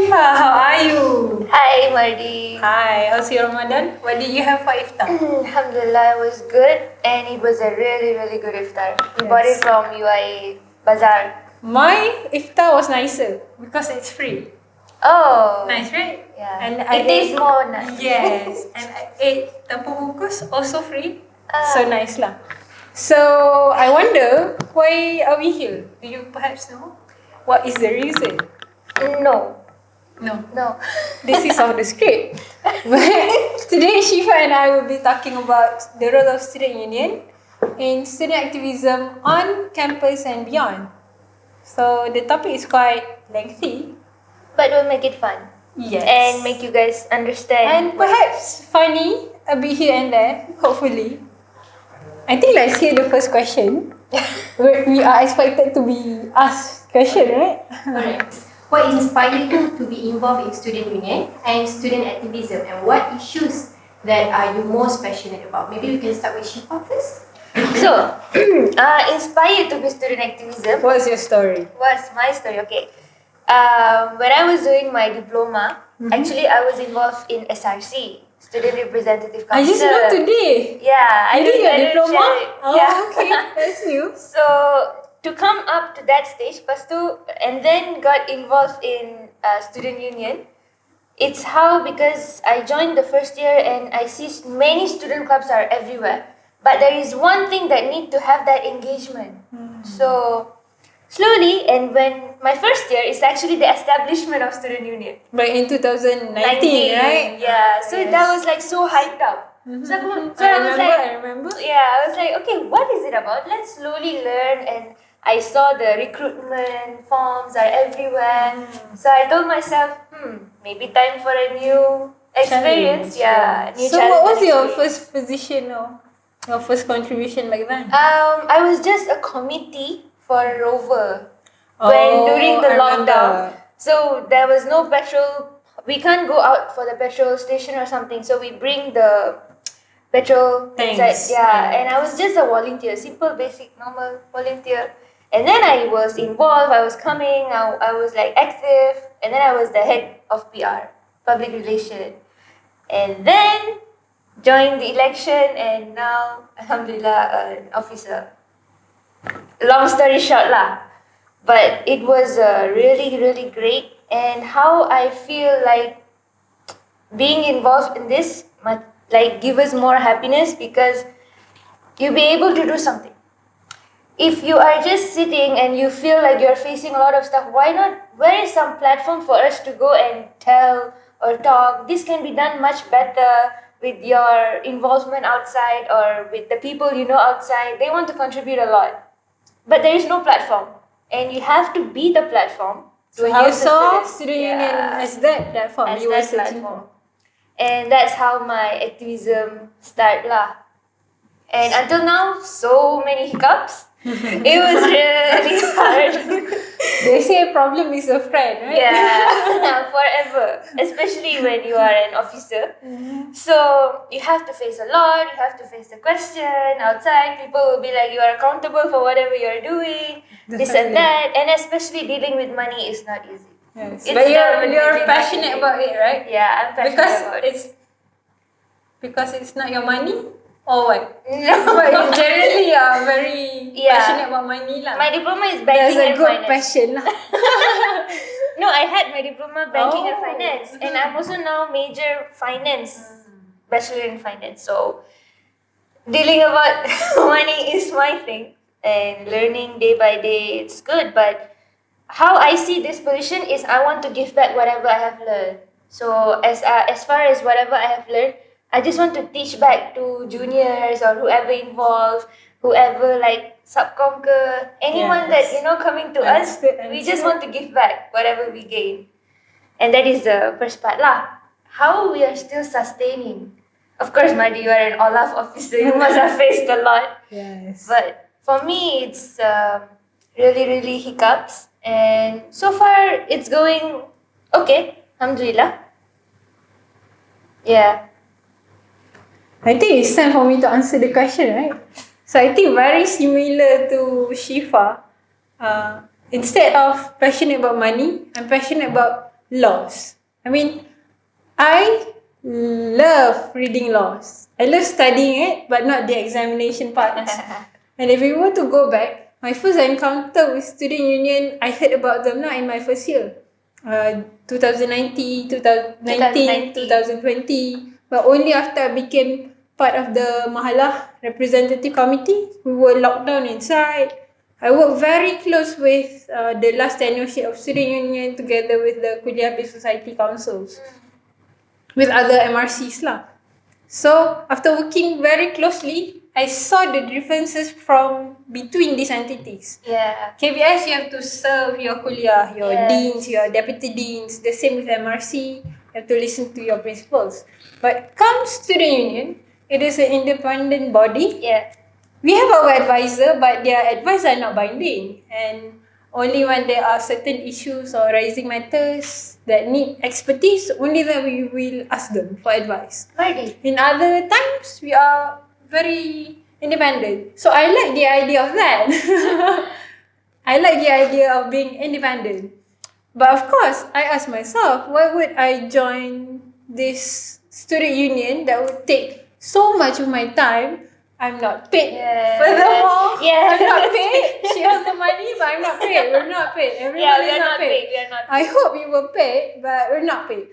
Shifa, how are you? Hi, Mardi. Hi, how's your Ramadan? What did you have for iftar? Alhamdulillah, it was good and it was a really, really good iftar. We bought it from UIA Bazaar. My iftar was nicer because it's free. Oh. Nice, right? Yeah. And it tastes more nice. Yes, and I ate tanpa bungkus, also free. So Ah. nice lah. So I wonder, why are we here? Do you perhaps know? What is the reason? No. No. This is off the script. But today Shifa and I will be talking about the role of student union in student activism on campus and beyond. So the topic is quite lengthy. But we'll make it fun. Yes. And make you guys understand. And perhaps funny a bit here and there, hopefully. I think let's hear the first question. We are expected to be asked question, right? Correct. What inspired you to be involved in student union and student activism, and what issues that are you most passionate about? Maybe we can start with Shifa first. So, inspired to be student activism. What's your story? What's my story? Okay. When I was doing my diploma, actually I was involved in SRC, Student Representative Council. I just know today. Yeah, You did your diploma? share it. Oh, Yeah. okay. That's new. So to come up to that stage, and then got involved in student union. It's how, because I joined the first year and I see many student clubs are everywhere, but there is one thing that need to have that engagement. So slowly, and when my first year is actually the establishment of student union. But in 2019, right? Yeah. So Yes. that was like so hyped up. So I remember. yeah, I was like, okay, what is it about? Let's slowly learn. And I saw the recruitment forms are everywhere. So I told myself, maybe time for a new experience. Challenge, Yeah, new So challenge. what was and your experience. first position or your first contribution back then? I was just a committee for Rover during the I lockdown. remember. So there was no petrol. We can't go out for the petrol station or something. So we bring the petrol Thanks. inside. Yeah, Yeah. and I was just a volunteer, simple, basic, normal volunteer. And then I was involved. I was coming. I was like active, and then I was the head of PR, public relation, and then joined the election, and now Alhamdulillah an officer. Long story short lah, but it was really, really great. And how I feel like being involved in this give us more happiness, because you'll be able to do something. If you are just sitting and you feel like you're facing a lot of stuff, why not? Where is some platform for us to go and tell or talk? This can be done much better with your involvement outside or with the people you know outside. They want to contribute a lot, but there is no platform, and you have to be the platform. So to you use the saw students. student union as that platform As you were that searching platform. for. And that's how my activism started lah. And until now, so many hiccups. It was really hard. They say a problem is a friend, right? Yeah, forever. Especially when you are an officer. So you have to face a lot. You have to face the question outside. People will be like, you are accountable for whatever you are doing. This and Definitely. that. And especially dealing with money is not easy. Yes. It's But you're definitely passionate not about it, right? Yeah, I'm passionate Because it's not your money, or what? No. But you generally are very Yeah. passionate about money lah. My diploma is There's banking a and good finance. passion lah. No, I had my diploma banking and Oh. finance, and I'm also now major finance, bachelor in finance. So dealing about money is my thing, and learning day by day, it's good. But how I see this position is I want to give back whatever I have learned. So as far as whatever I have learned, I just want to teach back to juniors or whoever involved, whoever like subcom ke, anyone that coming to us. We just want to give back whatever we gain, and that is the first part lah. How we are still sustaining. Of course, Madi, you are an Olaf officer. You must have faced a lot. Yes. But for me, it's really, really hiccups. And so far, it's going okay. Alhamdulillah. Yeah. I think it's time for me to answer the question, right? So I think very similar to Shifa. Instead of passionate about money, I'm passionate about laws. I mean, I love reading laws. I love studying it, but not the examination parts. And if we were to go back, my first encounter with student union, I heard about them now in my first year. 2019, 2019, 2020. But only after I became part of the Mahalah representative committee, we were locked down inside. I worked very close with the last tenureship of student union together with the Kuliah-based society councils, with other MRCs lah. So after working very closely, I saw the differences from between these entities. Yeah. KBS, you have to serve your kuliah, your deans, your deputy deans. The same with MRC, you have to listen to your principals. But come student union, it is an independent body. Yeah. We have our advisor, but their advice are not binding. And only when there are certain issues or rising matters that need expertise, only then we will ask them for advice. Really? In other times, we are very independent. So I like the idea of that. I like the idea of being independent. But of course, I ask myself, why would I join this student union that would take so much of my time? I'm not paid. Yes. Furthermore, Yes. I'm not paid. She has the money, but I'm not paid. We're not paid. Everyone is not paid. We are not I hope you were paid, but we're not paid.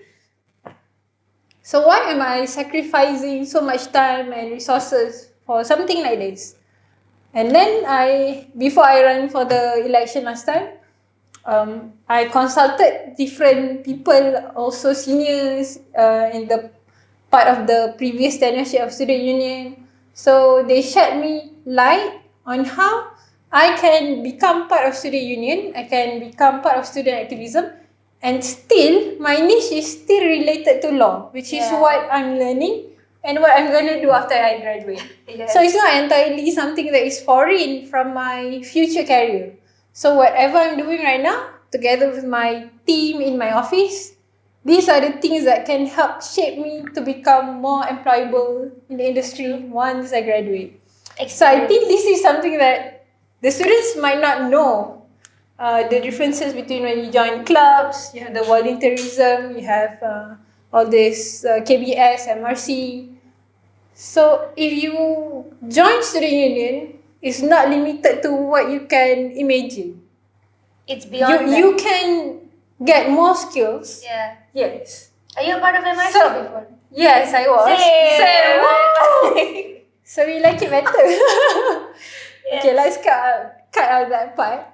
So why am I sacrificing so much time and resources for something like this? And then before I ran for the election last time, I consulted different people, also seniors in the part of the previous tenureship of student union. So they shed me light on how I can become part of student union, I can become part of student activism, and still my niche is still related to law, which is what I'm learning and what I'm going to do after I graduate. Yes. So it's not entirely something that is foreign from my future career. So whatever I'm doing right now, together with my team in my office, these are the things that can help shape me to become more employable in the industry once I graduate. So I think this is something that the students might not know. The differences between when you join clubs, you have the volunteerism, you have all this KBS, MRC. So if you join student union, it's not limited to what you can imagine. It's beyond that. You can get more skills. Yeah. Yes. Are you a part of MRC So- before? Yes, I was. Same. Woo! So we like it better. Okay, let's cut out that part.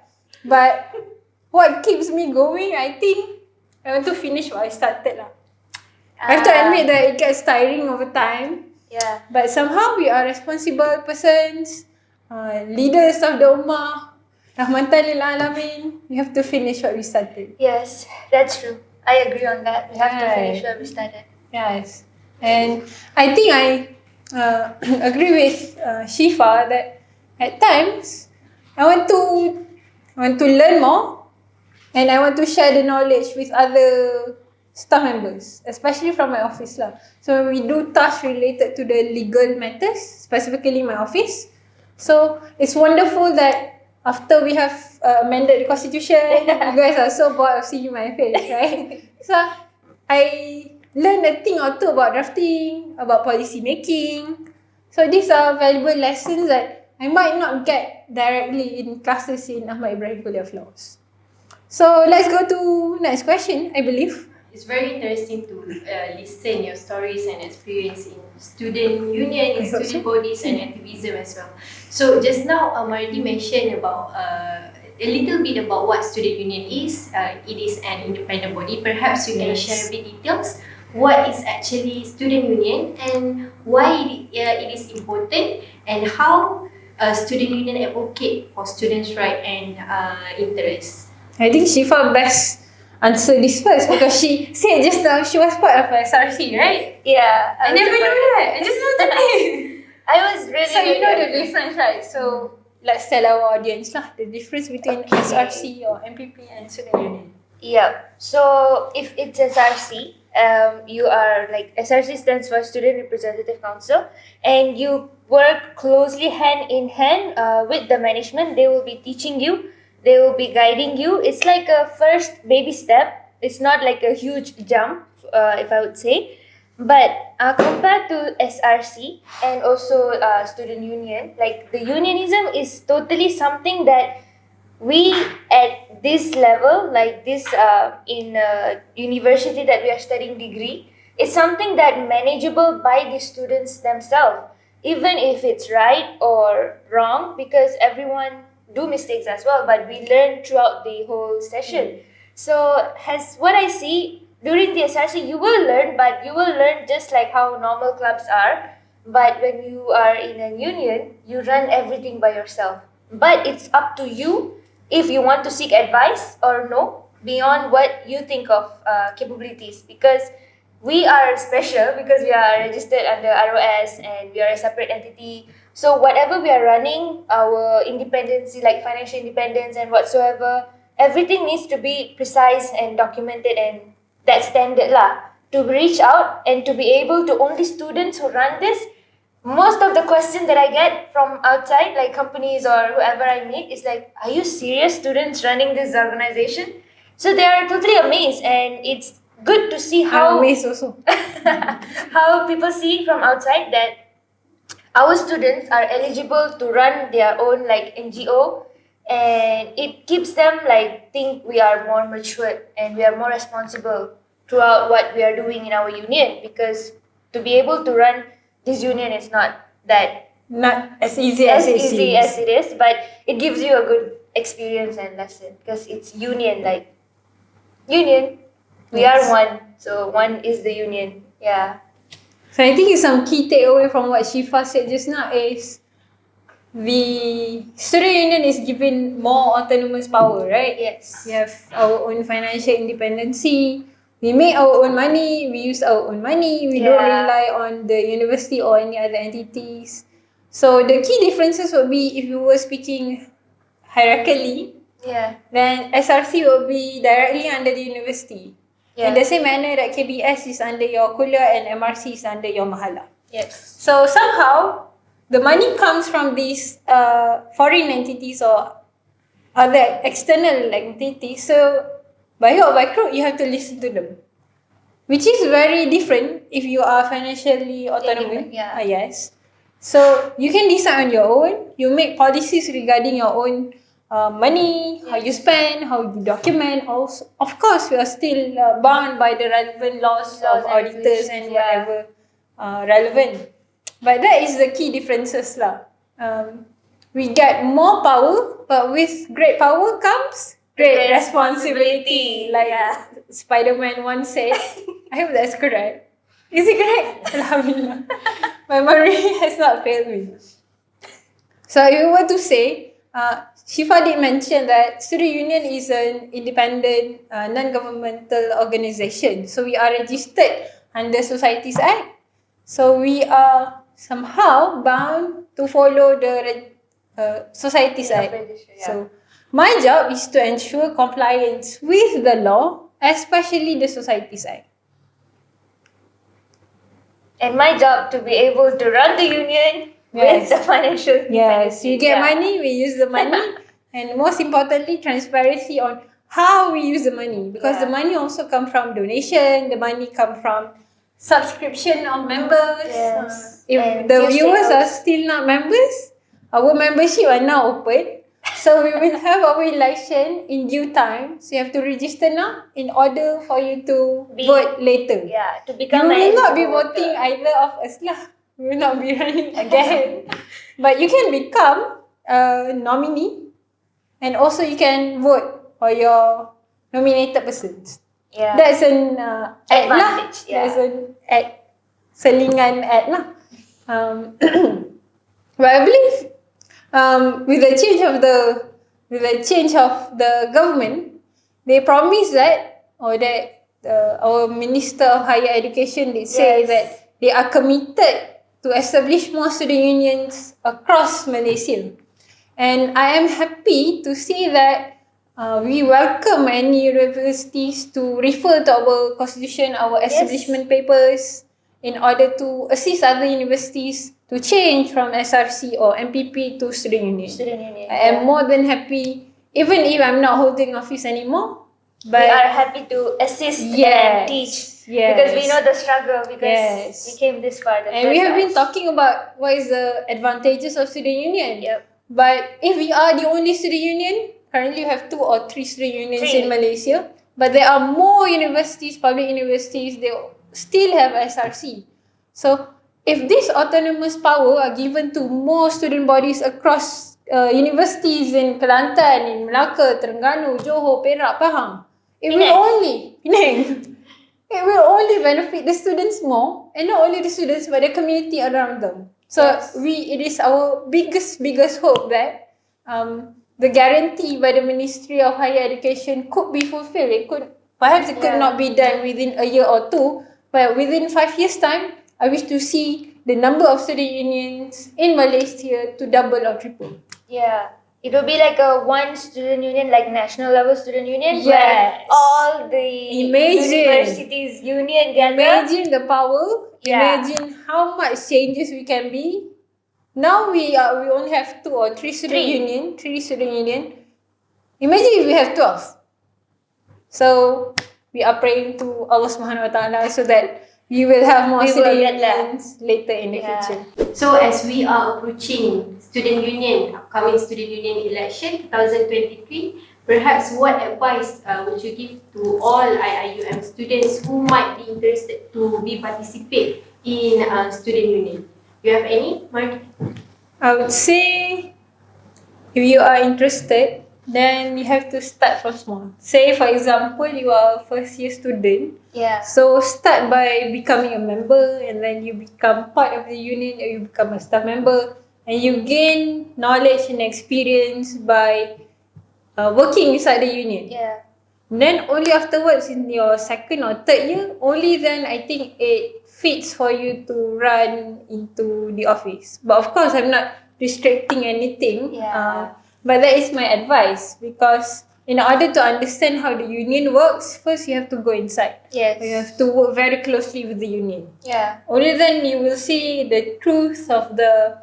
But what keeps me going, I think, I want to finish what I started lah. I have to admit that it gets tiring over time. Yeah. But somehow we are responsible persons, leaders of the ummah, rahmatan lil alamin. We have to finish what we started. Yes, that's true. I agree on that. We have to Right. finish what we started. Yes. And I think I agree with Shifa that at times I want to learn more, and I want to share the knowledge with other staff members, especially from my office lah. So we do tasks related to the legal matters, specifically my office. So it's wonderful that after we have amended the constitution, you guys are so bored of seeing my face, right? So I learned a thing or two about drafting, about policy making. So these are valuable lessons that I might not get directly in classes in Ahmad Ibrahim College of Laws. So let's go to next question, I believe. It's very interesting to listen your stories and experience in student union, in student bodies and activism as well. So just now already mentioned about a little bit about what student union is. It is an independent body. Perhaps you can share a bit details. What is actually student union and why it is important, and how student union advocate for students' right and interests. I think Shifa best answer this first because she said just now she was part of SRC, right? Yeah. I never knew that. I just know today. I was really. So you know the really difference, right? So let's tell our audience lah the difference between SRC or MPP and student union. Yeah. So if it's SRC, you are like SRC stands for Student Representative Council, and you work closely hand in hand with the management. They will be teaching you. They will be guiding you. It's like a first baby step It's not like a huge jump, if I would say. But compared to SRC and also student union, like the unionism is totally something that we at this level, like this in university that we are studying degree, it's something that manageable by the students themselves, even if it's right or wrong, because everyone do mistakes as well, but we learn throughout the whole session. So as what I see during the SRC, you will learn, but you will learn just like how normal clubs are. But when you are in a union, you run everything by yourself. But it's up to you if you want to seek advice or no, beyond what you think of capabilities, because we are special because we are registered under ROS and we are a separate entity. So whatever we are running, our independence, like financial independence and whatsoever, everything needs to be precise and documented, and that standard lah. To reach out and to be able to only students who run this. Most of the questions that I get from outside, like companies or whoever I meet, is like, "Are you serious? Students running this organization?" So they are totally amazed, and it's good to see how I'm amazed also. how people see from outside that our students are eligible to run their own like NGO, and it keeps them like think we are more matured and we are more responsible throughout what we are doing in our union, because to be able to run this union is not that Not as easy as it easy seems. as it is, but it gives you a good experience and lesson because it's union, like union. We are Yes. one, so one is the union. Yeah. So I think some key takeaway from what Shifa said just now is the student union is given more autonomous power, right? Yes. We have our own financial independency. We make our own money. We use our own money. We don't Yeah. rely on the university or any other entities. So the key differences would be if you were speaking hierarchically, Yeah. then SRC will be directly under the university. Yeah. In the same manner that KBS is under your kuliah and MRC is under your mahala. Yes. So somehow, the money comes from these foreign entities or other external entities. So by hook or by crook, you have to listen to them. Which is very different if you are financially autonomous. Yeah. Yes. So you can decide on your own. You make policies regarding your own money, how you spend, how you document. Also, of course, we are still bound by the relevant laws of and auditors regulations, and yeah. whatever relevant. But that is the key differences lah. We get more power, but with great power comes great responsibility. Like Spider-Man once said. I hope that's correct. Is it correct? Alhamdulillah. My memory has not failed me. So if you were to say, Shifa did mention that Student Union is an independent, non-governmental organisation. So we are registered under Societies Act. So we are somehow bound to follow the Societies Act. Yeah. So my job is to ensure compliance with the law, especially the Societies Act. And my job to be able to run the union with the financial Yes, you get yeah. money, we use the money. And most importantly, transparency on how we use the money. Because the money also come from donation, the money come from subscription of members. Yes. If And the few viewers are sales. still not members, our membership are now open. So we will have our election in due time. So you have to register now in order for you to vote later. Yeah, to You become an will not be eligible voting voter. either of us lah. We will not be running again. But you can become a nominee, and also you can vote for your nominated persons. Yeah. That's an ad lah. Advantage, yeah. That's an ad, selingan ad lah. But I believe with the change of the government, they promise that our Minister of Higher Education did say Yes. that they are committed to establish more student unions across Malaysia. And I am happy to see that we welcome any universities to refer to our constitution, our establishment papers, in order to assist other universities to change from SRC or MPP to student union. Student union. I am more than happy, even if I'm not holding office anymore. we are happy to assist and teach because we know the struggle because we came this far. And we have been talking about what is the advantages of student union. Yep. But if we are the only student union, currently we have 2 or 3 student unions in Malaysia. But there are more universities, public universities, they still have SRC. So if this autonomous power are given to more student bodies across universities in Kelantan, in Melaka, Terengganu, Johor, Perak, Pahang, it will only benefit the students more, and not only the students but the community around them. So it is our biggest hope that the guarantee by the Ministry of Higher Education could be fulfilled. It could not be done within a year or 2, but within 5 years' time, I wish to see the number of student unions in Malaysia to double or triple. Yeah. It will be like a one student union, like national level student union, where all the universities union gather. Imagine the power. Imagine how much changes we can be. Now we only have 2 or 3 student union. Imagine if we have 12. So we are praying to Allah Subhanahu Wa Taala so that we will have more student unions later in the future. So as we are approaching upcoming student union election 2023, perhaps what advice would you give to all IIUM students who might be interested to participate in student union? You have any, Marty? I would say if you are interested, then you have to start from small. Say for example, you are a first year student. So start by becoming a member, and then you become part of the union, or you become a staff member, and you gain knowledge and experience by working inside the union. Then only afterwards, in your 2nd or 3rd year, only then I think it fits for you to run into the office. But of course, I'm not restricting anything. But that is my advice, because in order to understand how the union works, first you have to go inside. You have to work very closely with the union. Only then you will see the truth of the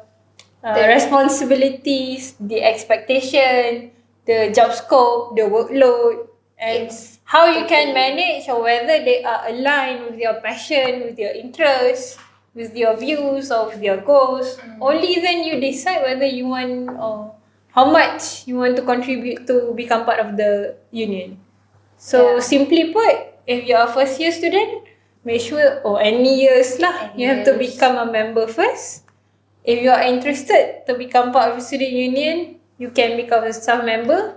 responsibilities, the expectation, the job scope, the workload, and how you can manage, or whether they are aligned with your passion, with your interests, with your views, or with your goals. Only then you decide whether you want or how much you want to contribute to become part of the union. So simply put, if you are a first year student, make sure, any years lah, you have to become a member first. If you are interested to become part of a student union, you can become a staff member.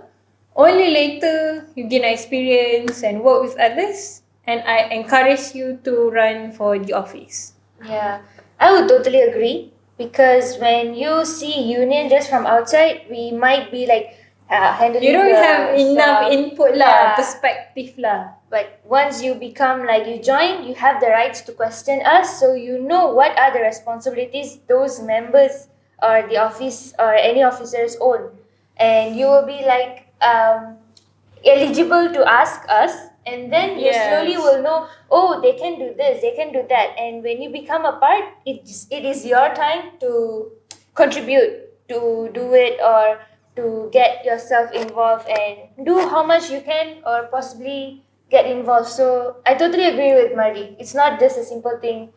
Only later you gain experience and work with others, and I encourage you to run for the office. I would totally agree. Because when you see union just from outside, we might be like handling you don't have enough input perspective lah. But once you become like you join, you have the rights to question us, so you know what are the responsibilities those members or the office or any officers own, and you will be like eligible to ask us. And then you slowly will know, they can do this, they can do that. And when you become a part, it is your time to contribute, to do it, or to get yourself involved and do how much you can, or possibly get involved. So I totally agree with Marie. It's not just a simple thing.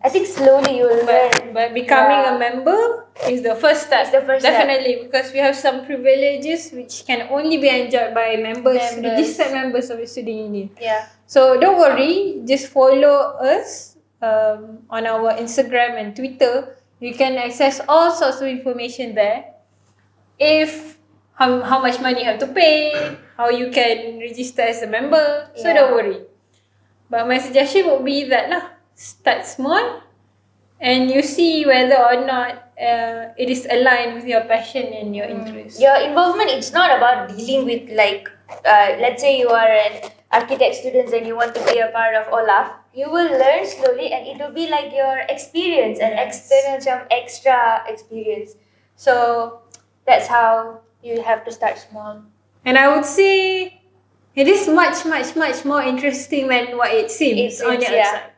I think slowly you will learn. But becoming a member is the first step. It's the first Definitely, because we have some privileges which can only be enjoyed by registered members of the student union. So don't worry, just follow us on our Instagram and Twitter. You can access all sorts of information there. If how much money you have to pay, how you can register as a member. So don't worry. But my suggestion would be that lah, start small, and you see whether or not it is aligned with your passion and your interest. Your involvement, it's not about dealing with like, let's say you are an architect student and you want to be a part of OLAF. You will learn slowly, and it will be like your experience and extra experience. So that's how you have to start small. And I would say it is much more interesting than what it seems on the outside.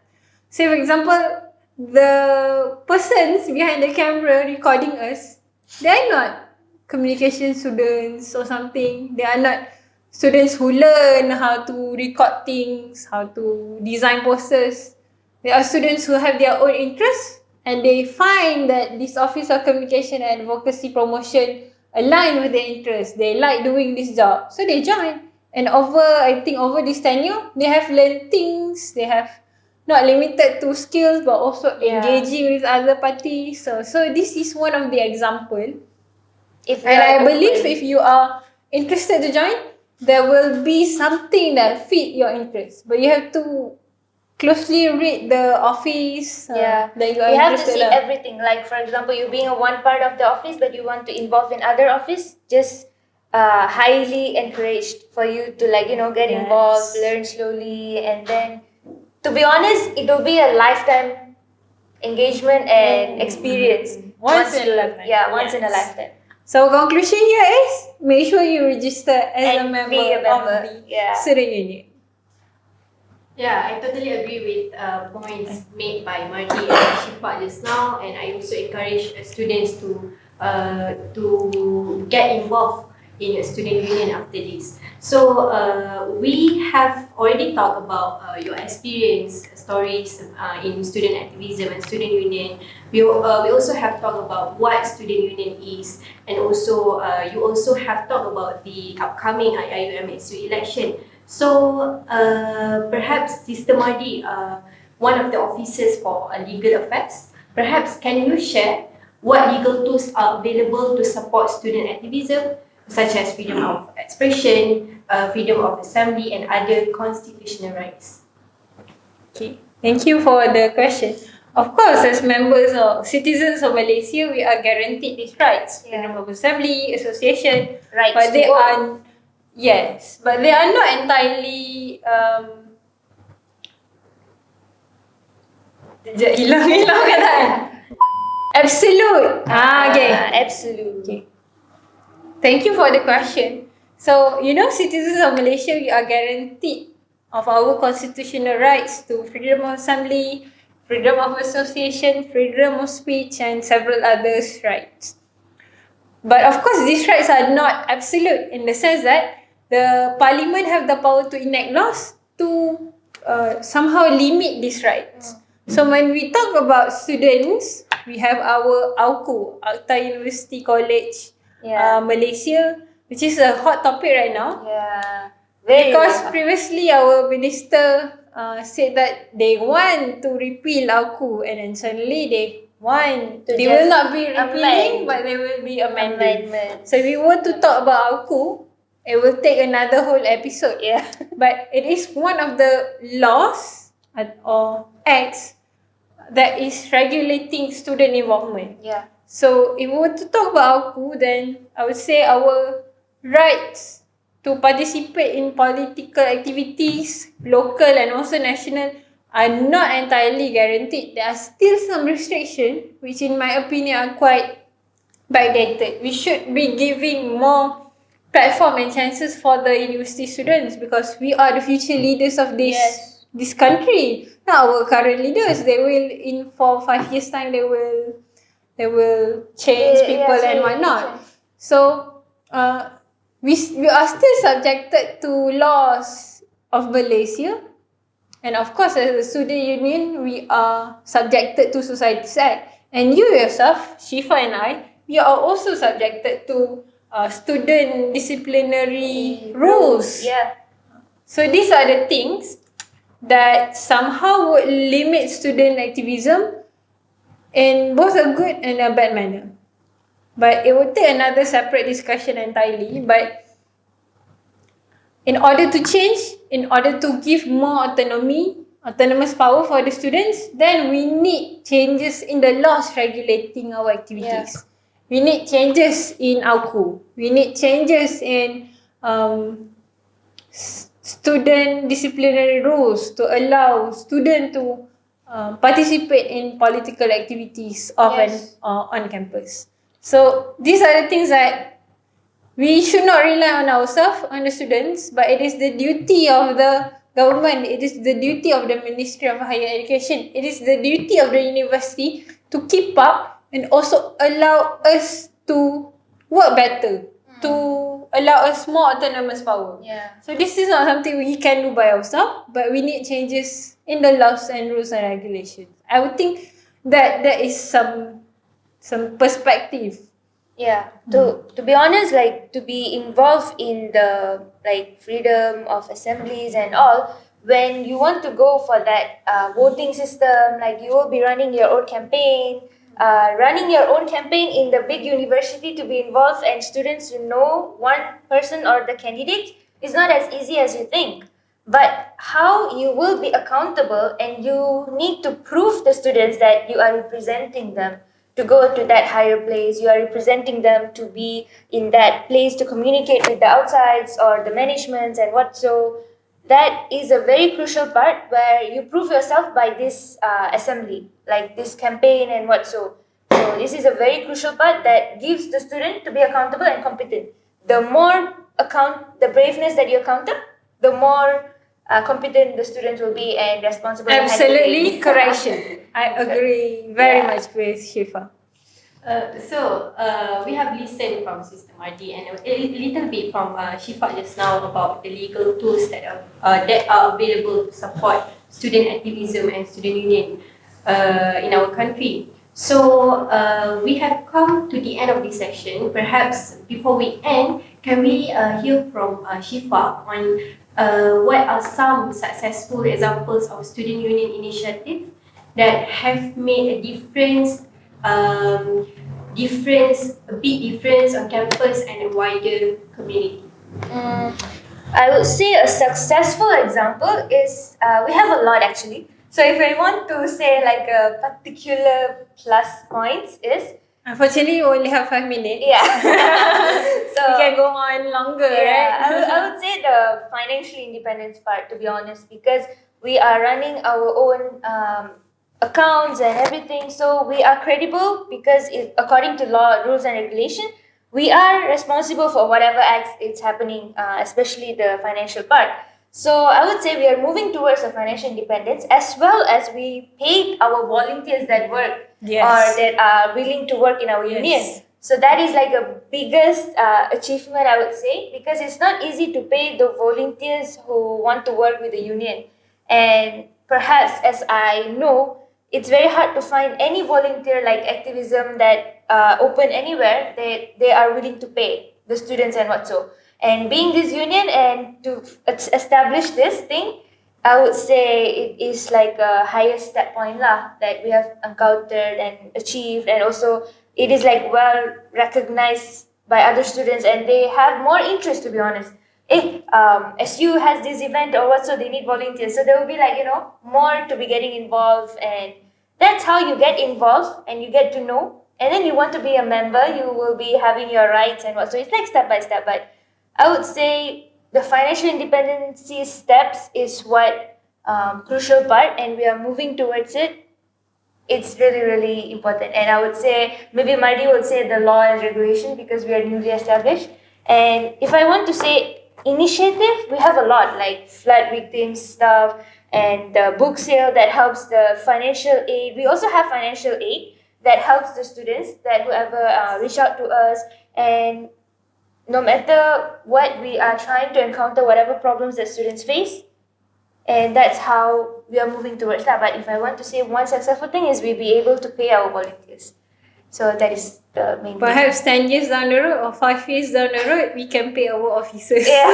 Say for example, the persons behind the camera recording us, they are not communication students or something. They are not students who learn how to record things, how to design posters. There are students who have their own interests and they find that this Office of Communication and Advocacy Promotion align with their interests. They like doing this job. So they join. And I think over this tenure, they have learned things. They have not limited to skills but also engaging with other parties. So this is one of the example. And I believe if you are interested to join, there will be something that fit your interest. But you have to closely read the office that you are you have to see interested in. everything. Like for example, you being a one part of the office but you want to involve in other office, just highly encouraged for you to get involved, learn slowly, and then to be honest, it will be a lifetime engagement and experience. Once in a lifetime. Yeah, once in a lifetime. So conclusion here is make sure you register as a member of the Student Union. Yeah, I totally agree with points made by Marty and Shifa just now, and I also encourage students to get involved in a student union after this. So we have already talked about your experience stories in student activism and student union. We also have talked about what student union is, and also you also have talked about the upcoming IIUMSU election. So perhaps Sister Mardi, one of the officers for legal affairs, perhaps can you share what legal tools are available to support student activism, such as freedom of expression, freedom of assembly, and other constitutional rights? Okay, thank you for the question. Of course, as members or citizens of Malaysia, we are guaranteed these rights: freedom of assembly, association, Rights but to they vote. are but they are not entirely hilang kata absolute. Okay. Absolute. Okay. Thank you for the question. So, citizens of Malaysia, we are guaranteed of our constitutional rights to freedom of assembly, freedom of association, freedom of speech, and several others rights. But of course, these rights are not absolute in the sense that the parliament have the power to enact laws to somehow limit these rights. So when we talk about students, we have our AUKU, Akta University College, Malaysia, which is a hot topic right now. Yeah. Because previously our minister said that they want to repeal AUKU, and then suddenly they will not be repealing, but they will be amending. So if we want to talk about AUKU, it will take another whole episode. Yeah. But it is one of the laws or acts that is regulating student involvement. Yeah. So if we want to talk about AUKU, then I would say our rights to participate in political activities, local and also national, are not entirely guaranteed. There are still some restrictions, which in my opinion are quite backdated. We should be giving more platform and chances for the university students, because we are the future leaders of this country. Not our current leaders. They will, in 4 or 5 years time, they will change people and whatnot. So we are still subjected to laws of Malaysia, and of course as a student union we are subjected to Societies Act, and you yourself, Shifa and I, we are also subjected to student disciplinary rules. Yeah. So these are the things that somehow would limit student activism in both a good and a bad manner. But it would take another separate discussion entirely. But in order to change, in order to give more autonomous power for the students, then we need changes in the laws regulating our activities. Yeah. We need changes in AUKU. We need changes in student disciplinary rules to allow students to participate in political activities and on campus. So these are the things that we should not rely on ourselves, on the students, but it is the duty of the government, it is the duty of the Ministry of Higher Education, it is the duty of the university to keep up and also allow us to work better, to allow us more autonomous power. Yeah. So this is not something we can do by ourselves, but we need changes in the laws and rules and regulations. I would think that there is some perspective. Yeah. To be honest, like to be involved in the like freedom of assemblies and all, when you want to go for that voting system, like you will be running your own campaign, running your own campaign in the big university to be involved and students to know one person or the candidate is not as easy as you think. But how you will be accountable and you need to prove the students that you are representing them to go to that higher place, you are representing them to be in that place to communicate with the outsides or the managements and what so. That is a very crucial part where you prove yourself by this assembly, like this campaign and what so. So this is a very crucial part that gives the student to be accountable and competent. The more the braveness that you encounter, the more competent the students will be and responsible. Absolutely, correction. I agree very much with Shifa. We have listened from Sister Mardi and a little bit from Shifa just now about the legal tools that are available to support student activism and student union in our country. So we have come to the end of this session. Perhaps before we end, can we hear from Shifa on what are some successful examples of student union initiatives that have made a difference, a big difference on campus and a wider community? I would say a successful example is we have a lot actually. So if I want to say like a particular plus points is unfortunately, we only have 5 minutes. yeah. So we can go on longer, yeah, right? I would say the financial independence part, to be honest, because we are running our own accounts and everything. So we are credible because according to law, rules and regulation, we are responsible for whatever acts it's happening, especially the financial part. So I would say we are moving towards a financial independence as well as we paid our volunteers that work or that are willing to work in our union. So that is like a biggest achievement, I would say, because it's not easy to pay the volunteers who want to work with the union. And perhaps, as I know, it's very hard to find any volunteer like activism that open anywhere that they are willing to pay the students and what so. And being this union and to establish this thing, I would say it is like a highest step point lah that we have encountered and achieved, and also it is like well recognized by other students and they have more interest, to be honest. If SU has this event or what so they need volunteers, so there will be like more to be getting involved, and that's how you get involved and you get to know, and then you want to be a member, you will be having your rights and what so. It's like step by step, but I would say the financial independency steps is what crucial part, and we are moving towards it. It's really, really important. And I would say, maybe Mardi would say the law and regulation because we are newly established. And if I want to say initiative, we have a lot, like flood victims stuff and the book sale that helps the financial aid. We also have financial aid that helps the students that whoever reach out to us, and no matter what we are trying to encounter, whatever problems that students face, and that's how we are moving towards that. But if I want to say one successful thing is we be able to pay our volunteers. So that is the main Perhaps 10 years down the road or 5 years down the road, we can pay our officers. Yeah,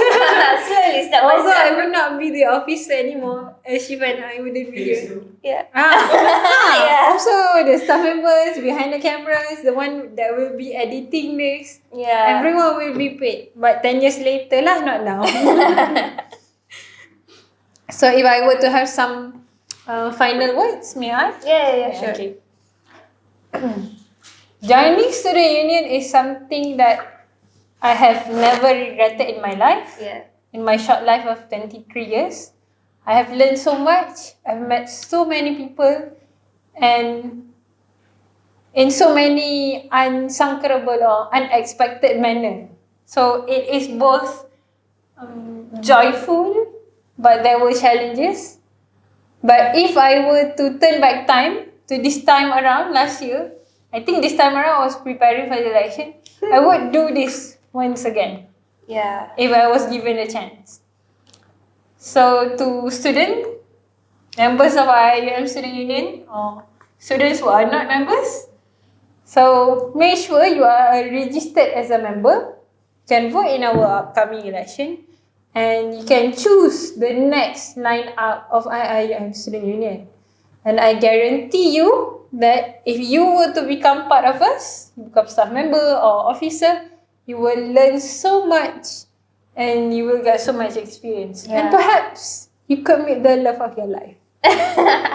slowly, step by Although step. I would not be the officer anymore, Shiva and I wouldn't be here. Yeah. Yeah. Also, the staff members behind the cameras, the one that will be editing this, Yeah. everyone will be paid. But 10 years later lah, not now. So if I were to have some final words, may I? Yeah, sure. Okay. Joining student union is something that I have never regretted in my life. Yeah. In my short life of 23 years, I have learned so much. I've met so many people, and in so many unsankerable or unexpected manner. So it is both joyful, but there were challenges. But if I were to turn back time to this time around last year, I think this time around I was preparing for the election, I would do this once again. Yeah. if I was given a chance. So to members of IIUM Student Union, or students who are not members, so make sure you are registered as a member, can vote in our upcoming election, and you can choose the next line-up of IIUM Student Union. And I guarantee you that if you were to become part of us, become staff member or officer, you will learn so much and you will get so much experience. Yeah. And perhaps you could meet the love of your life. But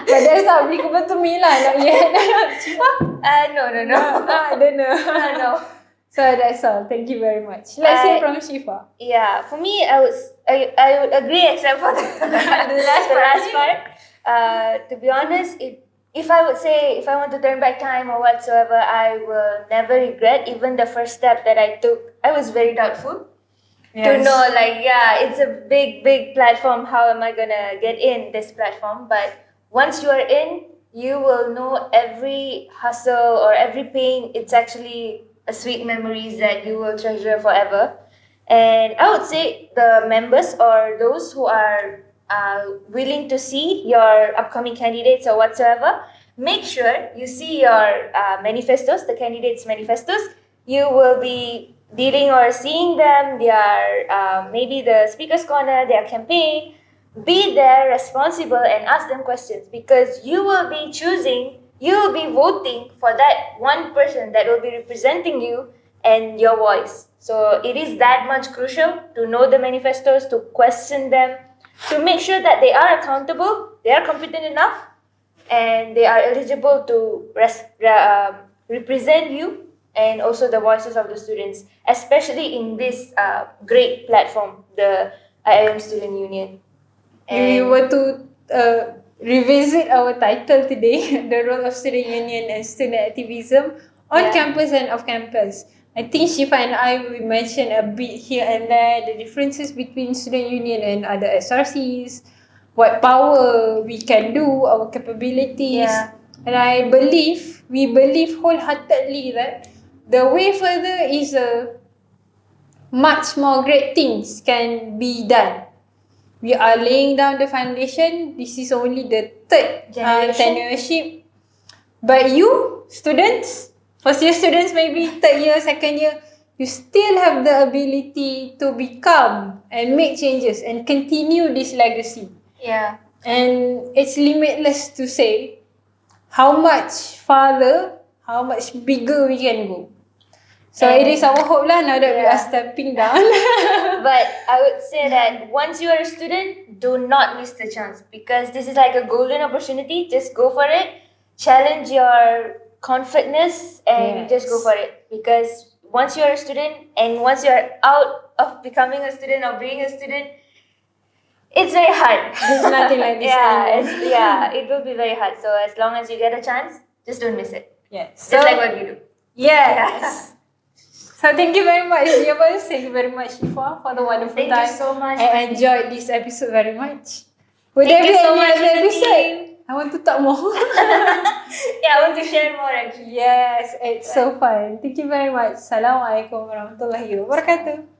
that's not applicable to me lah, not yet. Shifa? No. I don't know. No. So that's all. Thank you very much. Let's hear from Shifa. Yeah, for me, I would agree except for the last part. To be honest, if I want to turn back time or whatsoever, I will never regret even the first step that I took. I was very doubtful to know, like, yeah, it's a big platform. How am I gonna get in this platform? But once you are in, you will know every hustle or every pain. It's actually a sweet memories that you will treasure forever. And I would say the members or those who are willing to see your upcoming candidates or whatsoever, make sure you see your manifestos, the candidates' manifestos. You will be dealing or seeing them, their maybe the speaker's corner, their campaign. Be there, responsible, and ask them questions, because you will be voting for that one person that will be representing you and your voice. So it is that much crucial to know the manifestos, to question them, to make sure that they are accountable, they are competent enough, and they are eligible to represent you and also the voices of the students, especially in this great platform, the IIUM Student Union. If we were to revisit our title today, the role of student union and student activism on campus and off campus, I think Shifa and I will mention a bit here and there the differences between student union and other SRCs, what power we can do, our capabilities. Yeah. And we believe wholeheartedly that the way further is much more great things can be done. We are laying down the foundation. This is only the third tenureship. But you, students, first year students, maybe third year, second year, you still have the ability to become and make changes and continue this legacy. Yeah. And it's limitless to say how much farther, how much bigger we can go. So it is our hope lah now that we are stepping down. But I would say that once you are a student, do not miss the chance, because this is like a golden opportunity. Just go for it. Challenge your confidence and just go for it. Because once you are a student and once you are out of becoming a student or being a student, it's very hard. There's nothing like this anymore. It will be very hard. So as long as you get a chance, just don't miss it. Yes. Just like what we do. Yes. So thank you very much, viewers. Thank you very much, Shifa, for the wonderful time. Thank you so much. I enjoyed this episode very much. Would Thank there be you so any much, other Niti. episode? I want to talk more. I want to share more actually. Yes, it's so fun. Thank you very much. Assalamualaikum warahmatullahi wabarakatuh.